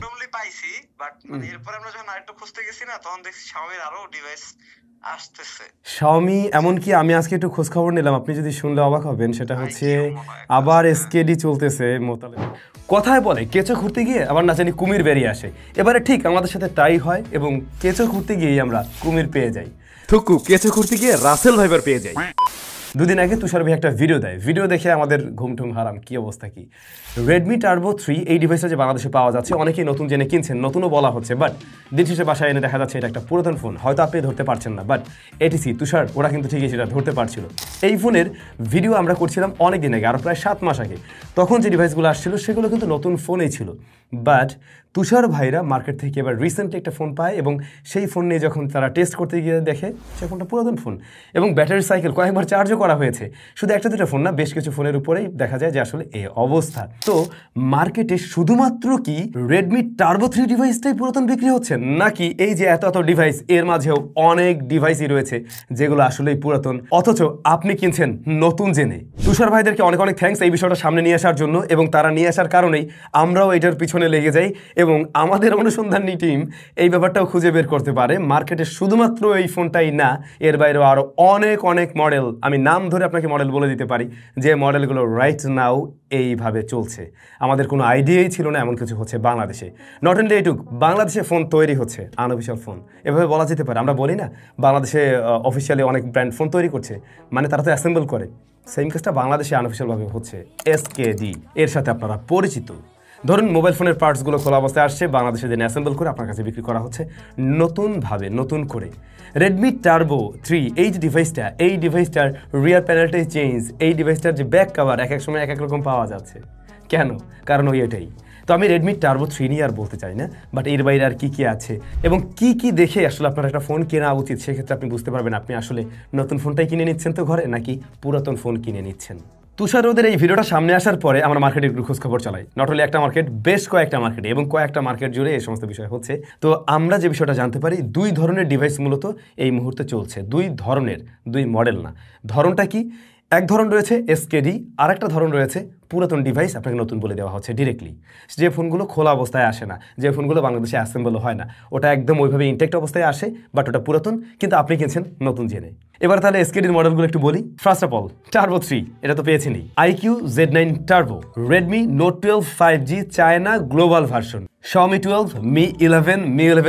Randomly পাইছি, but মানে এরপরে আমরা যখন আরেকটু খুঁজতে গেছি না, তখন দেখছি Xiaomi-র আরো ডিভাইস আসতেছে। Xiaomi, এমনকি আমি আজকে একটু খোঁজ খবর নিলাম, আপনি যদি শুনলে অবাক হবেন, সেটা হচ্ছে আবার এসকেডি চলতেছে মোতালে। কথায় বলে কেঁচো ঘুরতে গিয়ে আবার না জানি কুমির বেরিয়ে আসে। এবারে ঠিক আমাদের সাথে তাই হয় এবং কেঁচো ঘুরতে গিয়েই আমরা কুমির পেয়ে যাই। থুকু কেঁচো ঘুরতে গিয়ে রাসেল ভাইবার পেয়ে যাই। দুদিন আগে তুষার ভাই একটা ভিডিও দেয়, ভিডিও দেখে আমাদের ঘুমটুম হারাম, কি অবস্থা কি। রেডমি টার্বো 3 এই ডিভাইসটা যে বাংলাদেশে পাওয়া যাচ্ছে, অনেকেই নতুন জেনে কিনছেন, নতুনও বলা হচ্ছে, বাট দিন শেষে বাসায় এনে দেখা যাচ্ছে এটা একটা পুরাতন ফোন। হয়তো আপনি ধরতে পারছেন না, বাট এটিসি তুষার ওরা কিন্তু ঠিকই সেটা ধরতে পারছিল। এই ফোনের ভিডিও আমরা করছিলাম অনেক দিন আগে, আরও প্রায় 7 মাস আগে। তখন যে ডিভাইসগুলো আসছিল সেগুলো কিন্তু নতুন ফোনেই ছিল, বাট তুষার ভাইরা মার্কেট থেকে এবার রিসেন্টলি একটা ফোন পায় এবং সেই ফোন নিয়ে যখন তারা টেস্ট করতে গিয়ে দেখে সে ফোনটা পুরাতন ফোন এবং ব্যাটারি সাইকেল কয়েকবার চার্জও করা হয়েছে। শুধু একটা দুটো ফোন না, বেশ কিছু ফোনের উপরেই দেখা যায় যে আসলে এই অবস্থা। তো মার্কেটে শুধুমাত্র কি রেডমি টার্বো 3 ডিভাইসটাই পুরাতন বিক্রি হচ্ছে, নাকি এই যে এত এত ডিভাইস এর মাঝেও অনেক ডিভাইসই রয়েছে যেগুলো আসলেই পুরাতন, অথচ আপনি কিনছেন নতুন জেনে? তুষার ভাইদেরকে অনেক অনেক থ্যাঙ্কস এই বিষয়টা সামনে নিয়ে আসার জন্য, এবং তারা নিয়ে আসার কারণেই আমরাও এটার পিছনে লেগে যাই এবং আমাদের অনুসন্ধানী টিম এই ব্যাপারটাও খুঁজে বের করতে পারে মার্কেটে শুধুমাত্র এই ফোনটাই না, এর বাইরেও আরও অনেক অনেক মডেল, আমি নাম ধরে আপনাকে মডেল বলে দিতে পারি যে মডেলগুলো রাইট নাও এইভাবে চলছে। আমাদের কোনো আইডিয়াই ছিল না এমন কিছু হচ্ছে বাংলাদেশে। নট অনলি এইটুক, বাংলাদেশে ফোন তৈরি হচ্ছে, আনঅফিশিয়াল ফোন এভাবে বলা যেতে পারে। আমরা বলি না বাংলাদেশে অফিসিয়ালি অনেক ব্র্যান্ড ফোন তৈরি করছে, মানে তারা তো অ্যাসেম্বল করে। সেম কাজটা বাংলাদেশে আনঅফিশিয়ালভাবে হচ্ছে, এসকেডি এর সাথে আপনারা পরিচিত। ধরুন মোবাইল ফোনের পার্টসগুলো খোলা অবস্থায় আসছে, বাংলাদেশে দিন অ্যাসেম্বল করে আপনার কাছে বিক্রি করা হচ্ছে নতুনভাবে, নতুন করে। রেডমি টার্বো 3 এই যে ডিভাইসটা, এই ডিভাইসটার রিয়ার প্যানেলটাই চেঞ্জ, এই ডিভাইসটার যে ব্যাক কভার এক এক সময় এক এক রকম পাওয়া যাচ্ছে। কেন? কারণ ওই এটাই। তো আমি রেডমি টার্বো 3 নিয়ে আর বলতে চাই না, বাট এর বাইরে আর কী আছে এবং কি দেখে আসলে আপনার একটা ফোন কেনা উচিত, সেক্ষেত্রে আপনি বুঝতে পারবেন আপনি আসলে নতুন ফোনটাই কিনে নিচ্ছেন তো ঘরে, নাকি পুরাতন ফোন কিনে নিচ্ছেন। তুষার ওদের এই ভিডিওটা সামনে আসার পরে আমরা মার্কেটে একটু খোঁজখবর চালাই। নট অনলি একটা মার্কেট, বেশ কয়েকটা মার্কেটে, এবং কয়েকটা মার্কেট জুড়ে এই সমস্ত বিষয় হচ্ছে। তো আমরা যে বিষয়টা জানতে পারি, 2 ধরনের ডিভাইস মূলত এই মুহূর্তে চলছে। 2 ধরনের, 2 মডেল না। ধরনটা কি? এক ধরন রয়েছে এসকেডি, আর একটা ধরন রয়েছে পুরাতন ডিভাইস আপনাকে নতুন বলে দেওয়া হচ্ছে ডিরেক্টলি। যে ফোনগুলো খোলা অবস্থায় আসে না, যে ফোনগুলো বাংলাদেশে অ্যাসেম্বলও হয় না, ওটা একদম ওইভাবে ইনটেক্ট অবস্থায় আসে, বাট ওটা পুরাতন, কিন্তু আপনি কিনছেন নতুন জেনে। এবার তাহলে এসকেডির মডেলগুলো একটু বলি। ফার্স্ট অফ অল টার্বো 3, এটা তো পেয়েছেনই। IQ Z9 turbo, Redmi note 12 5G China global version, Xiaomi 12, Mi 11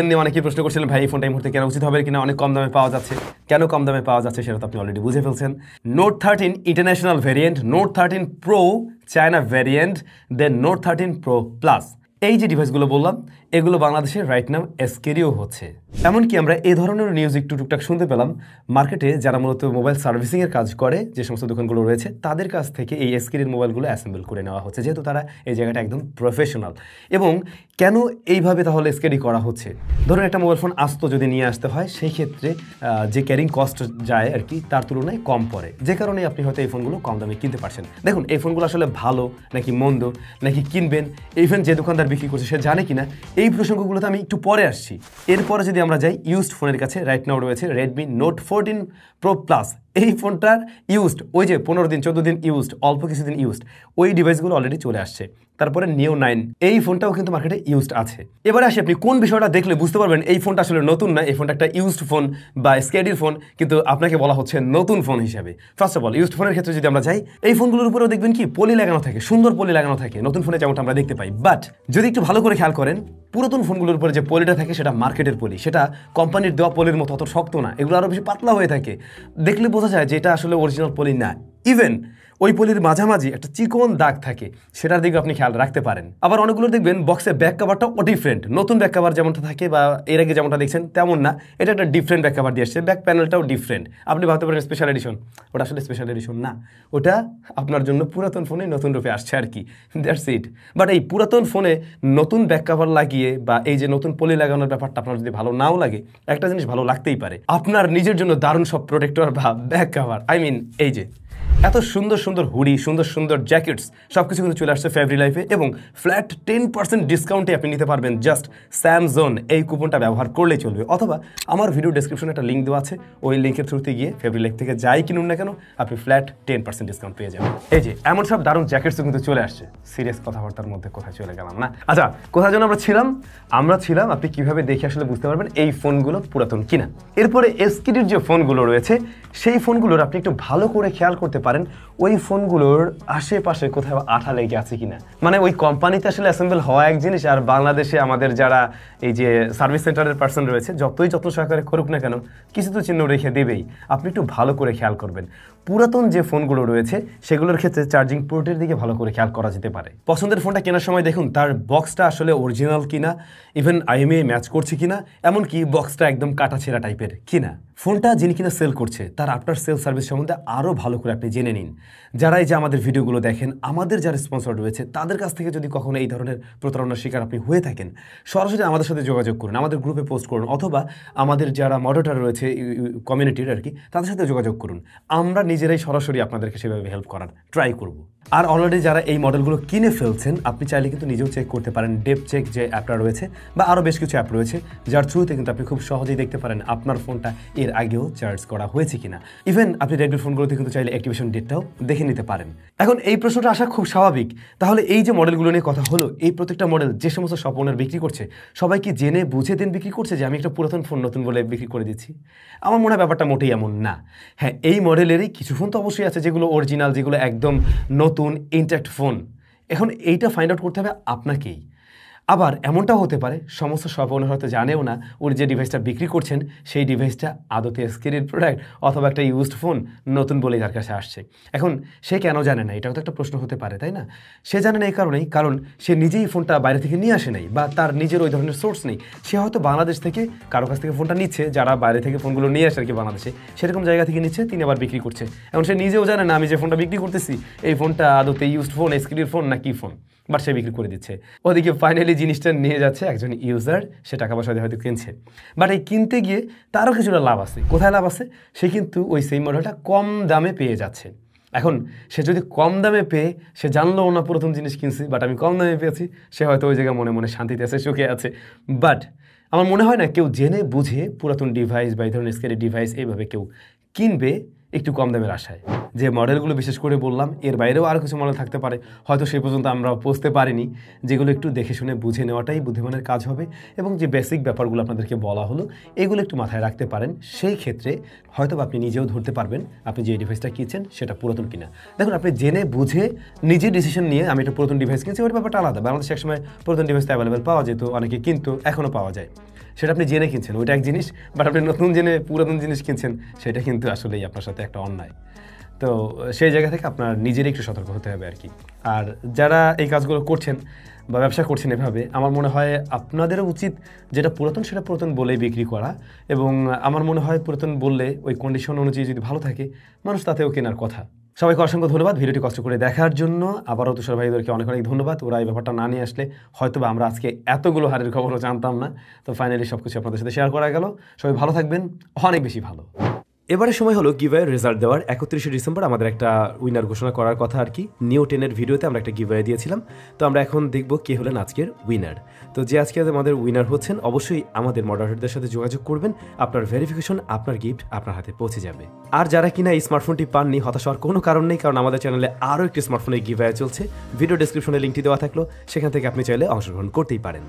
নিয়ে অনেকেই প্রশ্ন করছিলেন ভাই এই ফোনটা এই মুহূর্তে কেনা উচিত হবে কিনা, অনেক কম দামে পাওয়া যাচ্ছে। কেন কম দামে পাওয়া যাচ্ছে সেটা তো আপনি অলরেডি বুঝে ফেলছেন। Note 13 international variant, note 13 pro China variant, then note 13 pro plus. এই যে ডিভাইসগুলো বললাম এগুলো বাংলাদেশে রাইট নাও এসকেডিও হচ্ছে। এমনকি আমরা এই ধরনের নিউজ একটু টুকটাক শুনতে পেলাম মার্কেটে যারা মূলত মোবাইল সার্ভিসিংয়ের কাজ করে, যে সমস্ত দোকানগুলো রয়েছে তাদের কাছ থেকে এই এসকেডির মোবাইলগুলো অ্যাসেম্বল করে নেওয়া হচ্ছে, যেহেতু তারা এই জায়গাটা একদম প্রফেশনাল। এবং কেন এইভাবে তাহলে এসকেডি করা হচ্ছে? ধরুন একটা মোবাইল ফোন আসতো যদি নিয়ে আসতে হয়, সেই ক্ষেত্রে যে ক্যারিং কস্ট যায় আর কি, তার তুলনায় কম পড়ে, যে কারণে আপনি হয়তো এই ফোনগুলো কম দামে কিনতে পারছেন। দেখুন এই ফোনগুলো আসলে ভালো নাকি মন্দ নাকি কিনবেন, ইভেন যে দোকানদার বিক্রি করছে সে জানে কিনা, এই প্রসঙ্গগুলোতে আমি একটু পরে আসছি। এরপরে যদি আমরা যাই ইউজড ফোনের কাছে, রাইট নাও রয়েছে রেডমি নোট 14 প্রো প্লাস। এই ফোনটার ইউজড, ওই যে 15 দিন 14 দিন ইউজড, অল্প কিছুদিন ইউজড, ওই ডিভাইসগুলো অলরেডি চলে আসছে। তারপরে নিও 9, এই ফোনটাও কিন্তু মার্কেটে ইউজড আছে। এবারে আসি আপনি কোন বিষয়টা দেখলে বুঝতে পারবেন এই ফোনটা আসলে নতুন না, এই ফোনটা একটা ইউজড ফোন বা স্কেডির ফোন, কিন্তু আপনাকে বলা হচ্ছে নতুন ফোন হিসেবে। ফার্স্ট অফ অল ইউজড ফোনের ক্ষেত্রে যদি আমরা যাই, এই ফোনগুলোর উপরেও দেখবেন কি পলি লাগানো থাকে, সুন্দর পলি লাগানো থাকে, নতুন ফোনে যেমনটা আমরা দেখতে পাই। বাট যদি একটু ভালো করে খেয়াল করেন, পুরাতন ফোনগুলোর উপরে যে পলিটা থাকে সেটা মার্কেটের পলি, সেটা কোম্পানির দেওয়া পলির মতো অত শক্ত না, এগুলো আরও বেশি পাতলা হয়ে থাকে। দেখলে বোঝা যায় যে এটা আসলে অরিজিনাল পলি না। ইভেন ওই পলির মাঝামাঝি একটা চিকন দাগ থাকে, সেটার দিকে আপনি খেয়াল রাখতে পারেন। আবার অনেকগুলো দেখবেন বক্সের ব্যাক কাভারটাও ডিফারেন্ট, নতুন ব্যাক কাভার যেমনটা থাকে বা এর আগে যেমনটা দেখছেন তেমন না, এটা একটা ডিফারেন্ট ব্যাক কাভার দিয়ে আসছে, ব্যাক প্যানেলটাও ডিফারেন্ট। আপনি ভাবতে পারেন স্পেশাল এডিশন, ওটা আসলে স্পেশাল এডিশন না, ওটা আপনার জন্য পুরাতন ফোনে নতুন রূপে আসছে আর কি, দ্যাটস ইট। বাট এই পুরাতন ফোনে নতুন ব্যাক কাভার লাগিয়ে বা এই যে নতুন পলি লাগানোর ব্যাপারটা আপনার যদি ভালো নাও লাগে, একটা জিনিস ভালো লাগতেই পারে, আপনার নিজের জন্য দারুণ সব প্রোটেক্টর বা ব্যাক কাভার, আই মিন এই যে এত সুন্দর সুন্দর হুডি, সুন্দর সুন্দর জ্যাকেটস সবকিছু কিন্তু চলে আসছে ফেব্রি লাইফে, এবং ফ্ল্যাট 10% ডিসকাউন্টে আপনি নিতে পারবেন জাস্ট স্যামজোন এই কুপনটা ব্যবহার করলেই চলবে। অথবা আমার ভিডিও ডেসক্রিপশনে একটা লিঙ্ক দেওয়া আছে, ওই লিঙ্কের থ্রুতে গিয়ে ফেব্রি লাইফ থেকে যাই কিনুন না কেন আপনি ফ্ল্যাট 10% ডিসকাউন্ট পেয়ে যাবেন। এই যে এমন সব দারুণ জ্যাকেটসও কিন্তু চলে আসছে। সিরিয়াস কথাবার্তার মধ্যে কোথায় চলে গেলাম না। আচ্ছা, কোথায় যেন আমরা ছিলাম আপনি কিভাবে দেখে আসলে বুঝতে পারবেন এই ফোনগুলো পুরাতন কিনা। এরপরে এসকেডির যে ফোনগুলো রয়েছে সেই ফোনগুলোর আপনি একটু ভালো করে খেয়াল করতে পারেন ওই ফোনগুলোর আশেপাশে কোথাও আঠা লেগে আছে কিনা। মানে ওই কোম্পানিতে আসলে অ্যাসেম্বল হওয়া এক জিনিস, আর বাংলাদেশে আমাদের যারা এই যে সার্ভিস সেন্টারের পার্সন রয়েছে যতই যত্ন সহকারে করুক না কেন কিছু তো চিহ্ন রেখে দেবেই। আপনি একটু ভালো করে খেয়াল করবেন। পুরাতন যে ফোনগুলো রয়েছে সেগুলোর ক্ষেত্রে চার্জিং পোর্টের দিকে ভালো করে খেয়াল করা যেতে পারে। পছন্দের ফোনটা কেনার সময় দেখুন তার বক্সটা আসলে অরিজিনাল কিনা, ইভেন IMEI ম্যাচ করছে কিনা, এমনকি বক্সটা একদম কাটাছেঁড়া টাইপের কিনা। ফোনটা যিনি কিনা সেল করছে তার আফটার সেল সার্ভিস সম্বন্ধে আরও ভালো করে আপনি জেনে নিন। যারা এই যে আমাদের ভিডিওগুলো দেখেন, আমাদের যারা স্পন্সর রয়েছে তাদের কাছ থেকে যদি কখনো এই ধরনের প্রতারণার শিকার আপনি হয়ে থাকেন, সরাসরি আমাদের সাথে যোগাযোগ করুন, আমাদের গ্রুপে পোস্ট করুন, অথবা আমাদের যারা মডারেটর রয়েছে কমিউনিটির আর কি তাদের সাথে যোগাযোগ করুন। আমরা নিজেরাই সরাসরি আপনাদেরকে সেভাবে হেল্প করার ট্রাই করব। আর অলরেডি যারা এই মডেলগুলো কিনে ফেলছেন আপনি চাইলে কিন্তু নিজেও চেক করতে পারেন। ডেপ চেক যে অ্যাপটা রয়েছে বা আরও বেশ কিছু অ্যাপ রয়েছে যার থ্রুতে কিন্তু আপনি খুব সহজেই দেখতে পারেন আপনার ফোনটা এর আগেও চার্জ করা হয়েছে কিনা। ইভেন আপনি রেডমি ফোনগুলোতে কিন্তু চাইলে অ্যাক্টিভেশন ডেটটাও দেখে নিতে পারেন। এখন এই প্রশ্নটা আসা খুব স্বাভাবিক, তাহলে এই যে মডেলগুলো নিয়ে কথা হলো, এই প্রত্যেকটা মডেল যে সমস্ত শপ ওনার বিক্রি করছে সবাই কি জেনে বুঝে দেন বিক্রি করছে যে আমি একটা পুরাতন ফোন নতুন বলে বিক্রি করে দিচ্ছি? আমার মনে হয় ব্যাপারটা মোটেই এমন না। হ্যাঁ, এই মডেলেরই কিছু ফোন তো অবশ্যই আছে যেগুলো অরিজিনাল, যেগুলো একদম নতুন ইনট্যাক্ট ফোন। এখন এইটা ফাইন্ড আউট করতে হবে আপনাকেই। আবার এমনটাও হতে পারে সমস্ত শপ ওনার হয়তো জানেও না ওর যে ডিভাইসটা বিক্রি করছেন সেই ডিভাইসটা আদতে এসকেডির প্রোডাক্ট অথবা একটা ইউজড ফোন নতুন বলেই তার কাছে আসছে। এখন সে কেন জানে না, এটাও তো একটা প্রশ্ন হতে পারে, তাই না? সে জানে না এই কারণেই, কারণ সে নিজেই ফোনটা বাইরে থেকে নিয়ে আসে নাই বা তার নিজের ওই ধরনের সোর্স নেই। সে হয়তো বাংলাদেশ থেকে কারো কাছ থেকে ফোনটা নিচ্ছে, যারা বাইরে থেকে ফোনগুলো নিয়ে আসে আর কি বাংলাদেশে, সেরকম জায়গা থেকে নিচ্ছে, তিনি আবার বিক্রি করছে। এখন সে নিজেও জানে না আমি যে ফোনটা বিক্রি করতেছি এই ফোনটা আদতে ইউজড ফোন, এসকেডির ফোন না কি ফোন, বাট সে বিক্রি করে দিচ্ছে। ওদিকে ফাইনালি জিনিসটা নিয়ে যাচ্ছে একজন ইউজার, সে টাকা পয়সা দিয়ে হয়তো কিনছে, বাট এই কিনতে গিয়ে তারও কিছুটা লাভ আছে। কোথায় লাভ আছে? সে কিন্তু ওই সেম মডেলটা কম দামে পেয়ে যাচ্ছে। এখন সে যদি কম দামে পেয়ে, সে জানলো না পুরাতন জিনিস কিনছি বাট আমি কম দামে পেয়েছি, সে হয়তো ওই জায়গায় মনে মনে শান্তিতে আছে, সুখে আছে। বাট আমার মনে হয় না কেউ জেনে বুঝে পুরাতন ডিভাইস বা এই ধরনের স্কেলের ডিভাইস এইভাবে কেউ কিনবে একটু কম দামের আশায়। যে মডেলগুলো বিশেষ করে বললাম এর বাইরেও আরও কিছু মডেল থাকতে পারে, হয়তো সেই পর্যন্ত আমরা পৌঁছতে পারিনি, যেগুলো একটু দেখে শুনে বুঝে নেওয়াটাই বুদ্ধিমানের কাজ হবে। এবং যে বেসিক ব্যাপারগুলো আপনাদেরকে বলা হলো এগুলো একটু মাথায় রাখতে পারেন, সেই ক্ষেত্রে হয়তো আপনি নিজেও ধরতে পারবেন আপনি যে ডিভাইসটা কিনছেন সেটা পুরাতন কিনা। দেখুন, আপনি জেনে বুঝে নিজে ডিসিশন নিয়ে আমি একটা পুরাতন ডিভাইস কিনছি, ওই ব্যাপারটা আলাদা। বাংলাদেশে একসময় পুরাতন ডিভাইস অ্যাভেলেবেল পাওয়া যেত, অনেকে কিন্তু এখনও পাওয়া যায়, সেটা আপনি জেনে কিনছেন, ওইটা এক জিনিস। বাট আপনি নতুন জেনে পুরাতন জিনিস কিনছেন, সেটা কিন্তু আসলেই আপনার সাথে একটা অন্যায়। তো সেই জায়গা থেকে আপনার নিজেরই একটু সতর্ক হতে হবে আর কি। আর যারা এই কাজগুলো করছেন বা ব্যবসা করছেন এভাবে, আমার মনে হয় আপনাদেরও উচিত যেটা পুরাতন সেটা পুরাতন বলেই বিক্রি করা। এবং আমার মনে হয় পুরাতন বললে ওই কন্ডিশন অনুযায়ী যদি ভালো থাকে মানুষ তাতেও কেনার কথা। সবাইকে অসংখ্য ধন্যবাদ ভিডিওটি কষ্ট করে দেখার জন্য। আবারও তুষার ভাইদেরকে অনেক অনেক ধন্যবাদ। ওরা এই ব্যাপারটা না নিয়ে আসলে হয়তো বা আমরা আজকে এতগুলো হারের খবরও জানতাম না। তো ফাইনালি সব কিছু আপনাদের সাথে শেয়ার করা গেল। সবাই ভালো থাকবেন, অনেক বেশি ভালো। এবারে সময় হলো গিভওয়ে রেজাল্ট দেওয়ার। 31শে ডিসেম্বর আমাদের একটা উইনার ঘোষণা করার কথা আর কি। নিও 10-এর ভিডিওতে আমরা একটা গিভওয়ে দিয়েছিলাম। তো আমরা এখন দেখব কে হলেন আজকের উইনার। তো যে আজকে আমাদের উইনার হচ্ছেন, অবশ্যই আমাদের মডারেটরদের সাথে যোগাযোগ করবেন, আপনার ভেরিফিকেশন, আপনার গিফট আপনার হাতে পৌঁছে যাবে। আর যারা কিনা এই স্মার্টফোনটি পাননি, হতাশ হওয়ার কোনো কারণ নেই, কারণ আমাদের চ্যানেলে আরও একটি স্মার্টফোনের গিভওয়ে চলছে। ভিডিও ডেসক্রিপশনে লিঙ্কটি দেওয়া থাকলো, সেখান থেকে আপনি চাইলে অংশগ্রহণ করতেই পারেন।